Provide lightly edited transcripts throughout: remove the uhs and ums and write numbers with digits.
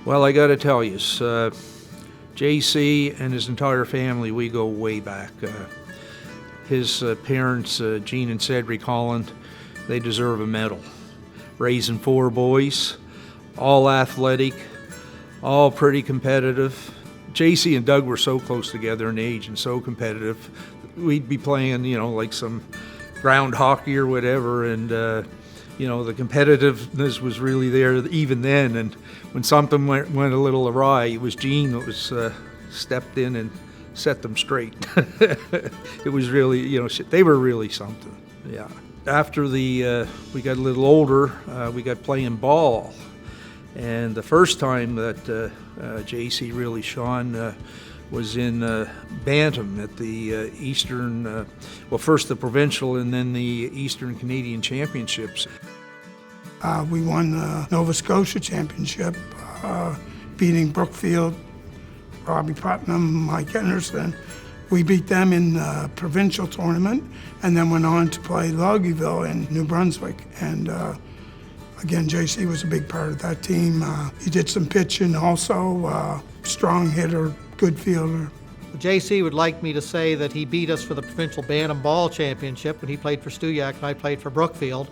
Well, I got to tell you, JC and his entire family, we go way back. His parents, Gene and Cedric Holland, they deserve a medal. Raising 4 boys, all athletic, all pretty competitive. JC and Doug were so close together in age and so competitive. We'd be playing, like some ground hockey or whatever, and the competitiveness was really there even then. And when something went a little awry, it was Gene that was stepped in and set them straight. It was really, they were really something. Yeah. After we got a little older, we got playing ball. And the first time that JC really shone was in Bantam at the Eastern, first the provincial and then the Eastern Canadian Championships. We won the Nova Scotia Championship, beating Brookfield, Robbie Putnam, Mike Henderson. We beat them in the provincial tournament and then went on to play Logieville in New Brunswick. And again, JC was a big part of that team. He did some pitching also, strong hitter, good fielder. JC would like me to say that he beat us for the provincial Bantam Ball Championship when he played for Stewiacke and I played for Brookfield.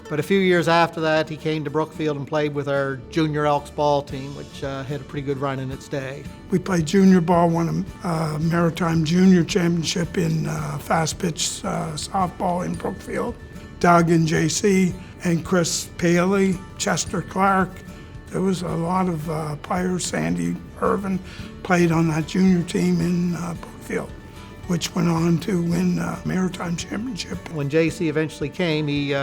But a few years after that, he came to Brookfield and played with our Junior Elks ball team, which had a pretty good run in its day. We played junior ball, won a Maritime Junior Championship in fast pitch softball in Brookfield. Doug and JC and Chris Paley, Chester Clark. There was a lot of players. Sandy Irvin played on that junior team in Brookfield, which went on to win Maritime Championship. When JC eventually came, he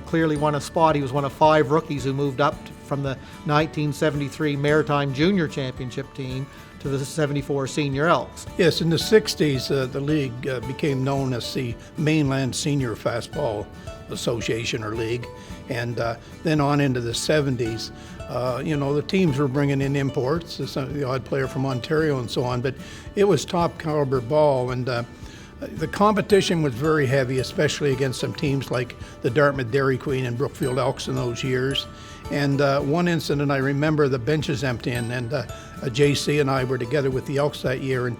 clearly won a spot. He was one of 5 rookies who moved up from the 1973 Maritime Junior Championship team to the 74 Senior Elks. Yes, in the 60s, the league became known as the Mainland Senior Fastball Association or League, and then on into the 70s, the teams were bringing in imports, the odd player from Ontario and so on, but it was top caliber ball, and the competition was very heavy, especially against some teams like the Dartmouth Dairy Queen and Brookfield Elks in those years. And one incident I remember, the benches emptying, and JC and I were together with the Elks that year, and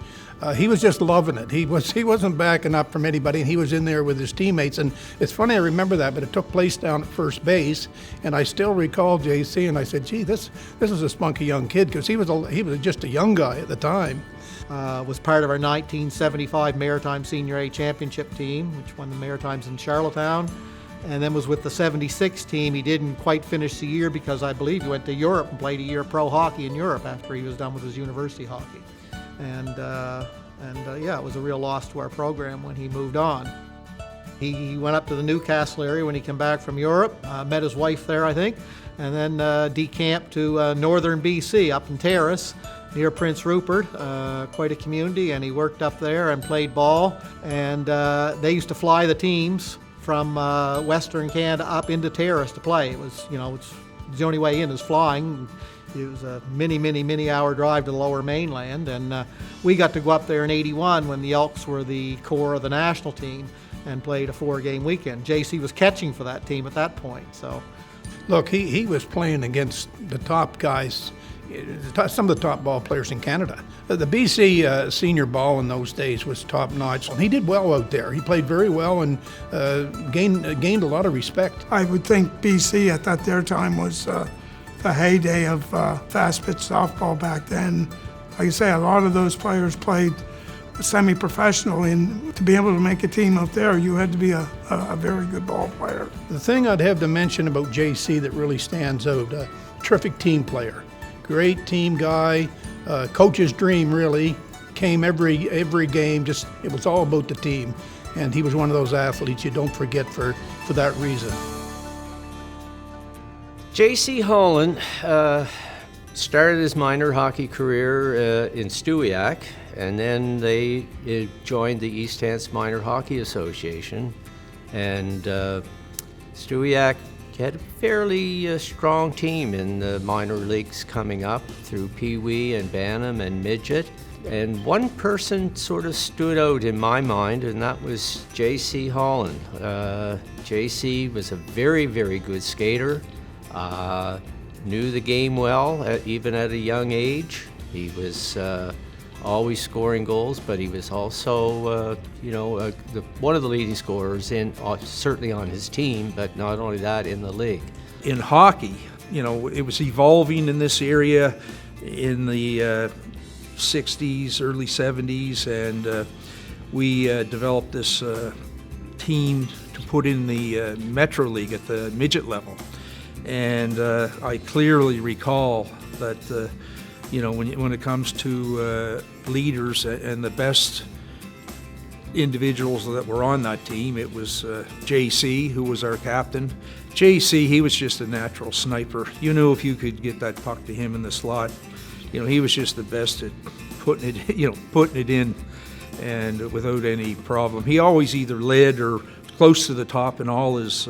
he was just loving it. He wasn't backing up from anybody, and he was in there with his teammates. And it's funny, I remember that, but it took place down at first base, and I still recall JC, and I said, "Gee, this is a spunky young kid," because he was just a young guy at the time. Was part of our 1975 Maritime Senior A Championship team, which won the Maritimes in Charlottetown, and then was with the 76 team. He didn't quite finish the year because I believe he went to Europe and played a year pro hockey in Europe after he was done with his university hockey. And it was a real loss to our program when he moved on. He went up to the Newcastle area when he came back from Europe, met his wife there, I think, and then decamped to northern BC up in Terrace near Prince Rupert, quite a community, and he worked up there and played ball. And they used to fly the teams from Western Canada up into Terrace to play. It was, it's the only way in is flying. It was a many hour drive to the lower mainland, and we got to go up there in '81 when the Elks were the core of the national team and played a 4-game weekend. JC was catching for that team at that point. So, look, he was playing against the top guys, some of the top ball players in Canada. The BC senior ball in those days was top notch. He did well out there. He played very well and gained a lot of respect. I would think BC at their time was the heyday of fast pitch softball back then. Like I say, a lot of those players played semi-professional, and to be able to make a team out there, you had to be a very good ball player. The thing I'd have to mention about JC that really stands out, terrific team player, great team guy, coach's dream really, came every game, it was all about the team, and he was one of those athletes you don't forget for that reason. Jc Holland started his minor hockey career in Stewiacke, and then they joined the East Hants Minor Hockey Association. And Stewiacke had a fairly strong team in the minor leagues coming up through Pee Wee and Bantam and Midget. And one person sort of stood out in my mind, and that was Jc Holland. JC was a very, very good skater. knew the game well, even at a young age. He was always scoring goals, but he was also, one of the leading scorers certainly on his team, but not only that, in the league. In hockey, it was evolving in this area in the 60s, early 70s, and we developed this team to put in the Metro League at the midget level. And I clearly recall that, when it comes to leaders and the best individuals that were on that team, it was JC, who was our captain. JC, he was just a natural sniper. You knew if you could get that puck to him in the slot, he was just the best at putting it in, and without any problem. He always either led or close to the top in all his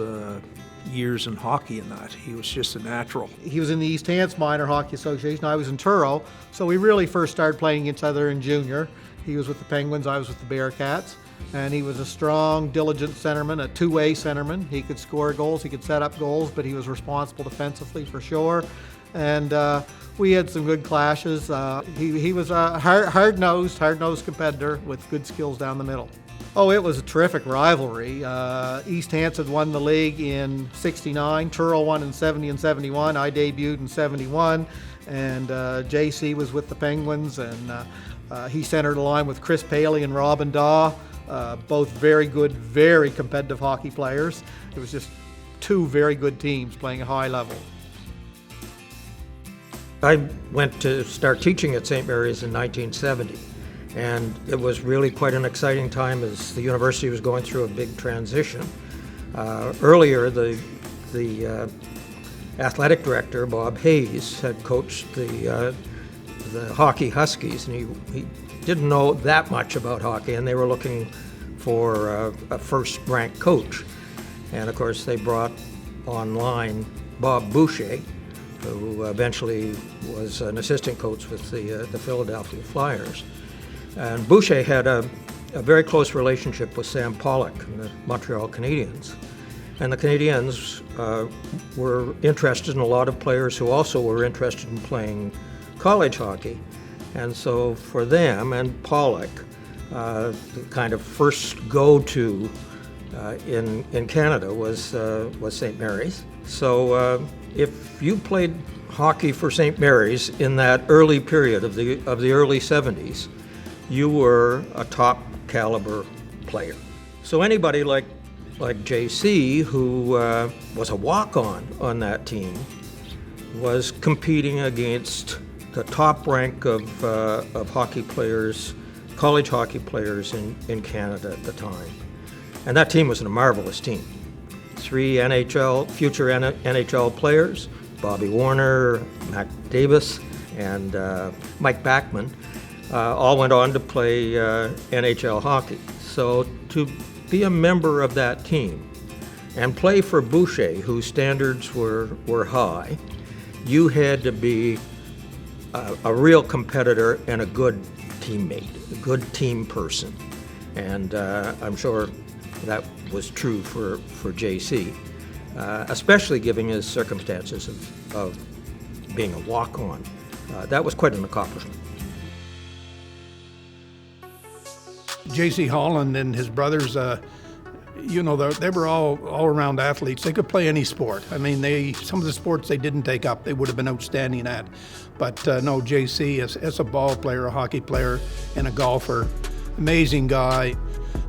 years in hockey and that. He was just a natural. He was in the East Hants Minor Hockey Association. I was in Truro, so we really first started playing each other in junior. He was with the Penguins, I was with the Bearcats, and he was a strong, diligent centerman, a two-way centerman. He could score goals, he could set up goals, but he was responsible defensively for sure. And we had some good clashes. He was a hard-nosed competitor with good skills down the middle. Oh, it was a terrific rivalry. East Hants had won the league in '69, Truro won in '70 and '71. I debuted in '71, and JC was with the Penguins, and he centered a line with Chris Paley and Robin Daw, both very good, very competitive hockey players. It was just two very good teams playing at high level. I went to start teaching at St. Mary's in 1970, and it was really quite an exciting time as the university was going through a big transition. Earlier, the athletic director, Bob Hayes, had coached the hockey Huskies, and he didn't know that much about hockey, and they were looking for a first-ranked coach. And of course, they brought online Bob Boucher, who eventually was an assistant coach with the Philadelphia Flyers. And Boucher had a very close relationship with Sam Pollock and the Montreal Canadiens. And the Canadiens were interested in a lot of players who also were interested in playing college hockey. And so for them and Pollock, the kind of first go-to in Canada was St. Mary's. So if you played hockey for St. Mary's in that early period of the early 70s, you were a top caliber player. So anybody like JC, who was a walk-on that team, was competing against the top rank of hockey players, college hockey players in Canada at the time. And that team was a marvelous team. 3 future NHL players, Bobby Warner, Mac Davis, and Mike Backman, all went on to play NHL hockey. So to be a member of that team and play for Boucher, whose standards were high, you had to be a real competitor and a good teammate, a good team person. And I'm sure that was true for JC, especially given his circumstances of being a walk-on. That was quite an accomplishment. Jc Holland and his brothers, they were all around athletes. They could play any sport. I mean, some of the sports they didn't take up, they would have been outstanding at. But no, JC, as a ball player, a hockey player, and a golfer, amazing guy.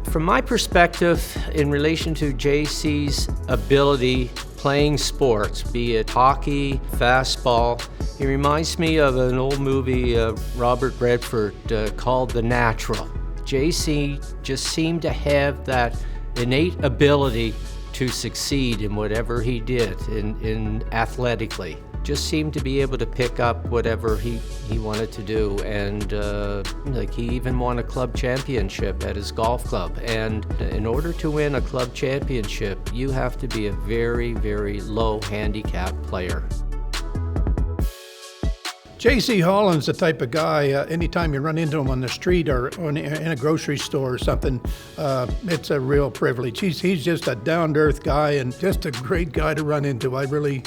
From my perspective, in relation to JC's ability playing sports, be it hockey, fastball, he reminds me of an old movie, Robert Redford, called The Natural. JC just seemed to have that innate ability to succeed in whatever he did in athletically. Just seemed to be able to pick up whatever he wanted to do, and he even won a club championship at his golf club. And in order to win a club championship, you have to be a very, very low handicap player. Jc Holland's the type of guy, anytime you run into him on the street or in a grocery store or something, it's a real privilege. He's just a down-to-earth guy and just a great guy to run into. I really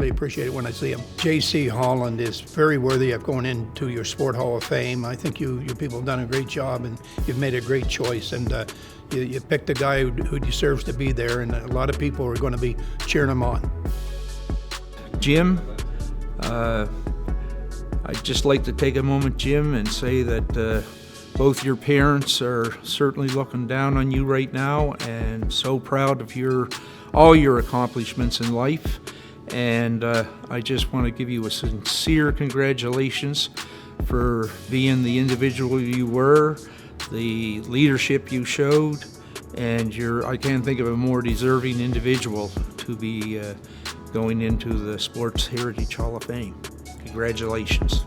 appreciate it when I see him. Jc Holland is very worthy of going into your Sport Hall of Fame. I think you people have done a great job, and you've made a great choice. And you picked a guy who deserves to be there, and a lot of people are going to be cheering him on. Jim, I'd just like to take a moment, Jim, and say that both your parents are certainly looking down on you right now, and so proud of all your accomplishments in life. And I just want to give you a sincere congratulations for being the individual you were, the leadership you showed, and I can't think of a more deserving individual to be going into the Sports Heritage Hall of Fame. Congratulations.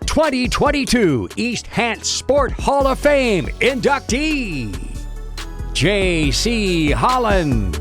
2022 East Hants Sport Hall of Fame inductee, Jc Holland.